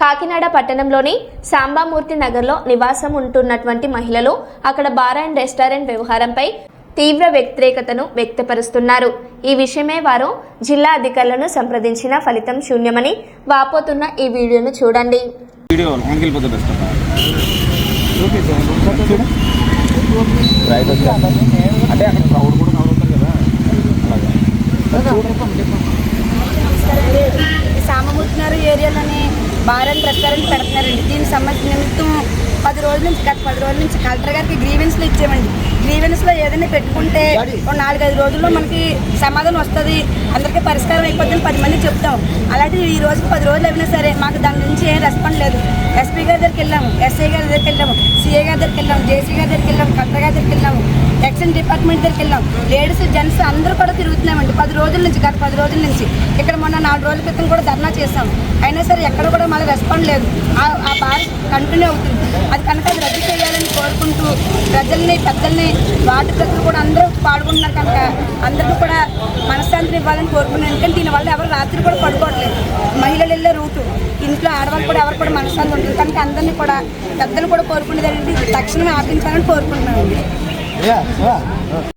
కాకినాడ పట్టణంలోని సాంబామూర్తి నగర్లో నివాసం ఉంటున్నటువంటి మహిళలు అక్కడ బార్ అండ్ రెస్టారెంట్ వ్యవహారంపై తీవ్ర వ్యతిరేకతను వ్యక్తపరుస్తున్నారు. ఈ విషయమే వారు జిల్లా అధికారులను సంప్రదించిన ఫలితం శూన్యమని వాపోతున్న ఈ వీడియోను చూడండి. సాంబామూర్తి నగర్ ఏరియాలోని బార్ అండ్ రెస్టారెంట్ పెడుతున్నారండి. దీనికి సంబంధించిన నిమిత్తం 10 రోజుల నుంచి కలెక్టర్ గారికి గ్రీవెన్స్లు ఇచ్చామండి. గ్రీవెన్స్లో ఏదైనా పెట్టుకుంటే 4-5 రోజుల్లో మనకి సమాధానం వస్తుంది, అందరికీ పరిష్కారం అయిపోతుందని 10 మందికి చెప్తాం. అలాంటిది ఈ రోజుకి 10 రోజులు అయినా సరే మాకు దాని నుంచి ఏం రెస్పాండ్ లేదు. ఎస్పీ గారి దగ్గరికి వెళ్ళాము, ఎస్ఐ గారి దగ్గరికి వెళ్ళాము, సిఐ గారి దగ్గరికి వెళ్ళాము, జేసీ గారి దగ్గరికి వెళ్ళాము, కలెక్టర్ గారి దగ్గరికి వెళ్ళాము, ఎక్సైజ్ డిపార్ట్మెంట్ దగ్గరికి వెళ్ళాం. లేడీస్ జెంట్స్ అందరూ కూడా తిరుగుతున్నామండి 10 రోజుల నుంచి. గత 10 రోజుల నుంచి ఇక్కడ మొన్న 4 రోజుల క్రితం కూడా ధర్నా చేస్తాం. అయినా సరే ఎక్కడ కూడా మళ్ళీ రెస్పాండ్ లేదు. ఆ బార్ కంటిన్యూ అవుతుంది. అది కనుక అది రద్దు చేయాలని కోరుకుంటూ ప్రజల్ని పెద్దల్ని వార్డు ప్రజలు కూడా అందరూ పాల్గొంటున్నారు కనుక అందరికీ కూడా మనశ్శాంతిని ఇవ్వాలని కోరుకున్నాను. ఎందుకంటే దీనివల్ల ఎవరు రాత్రి కూడా పడుకోవట్లేదు. మహిళలు వెళ్ళే రూటు ఇంట్లో ఆడవాళ్ళు కూడా ఎవరు కూడా మనశ్శాంతి ఉంటుంది కనుక అందరినీ కూడా పెద్దలు కూడా కోరుకునేది తక్షణమే ఆపించాలని కోరుకుంటున్నామండి.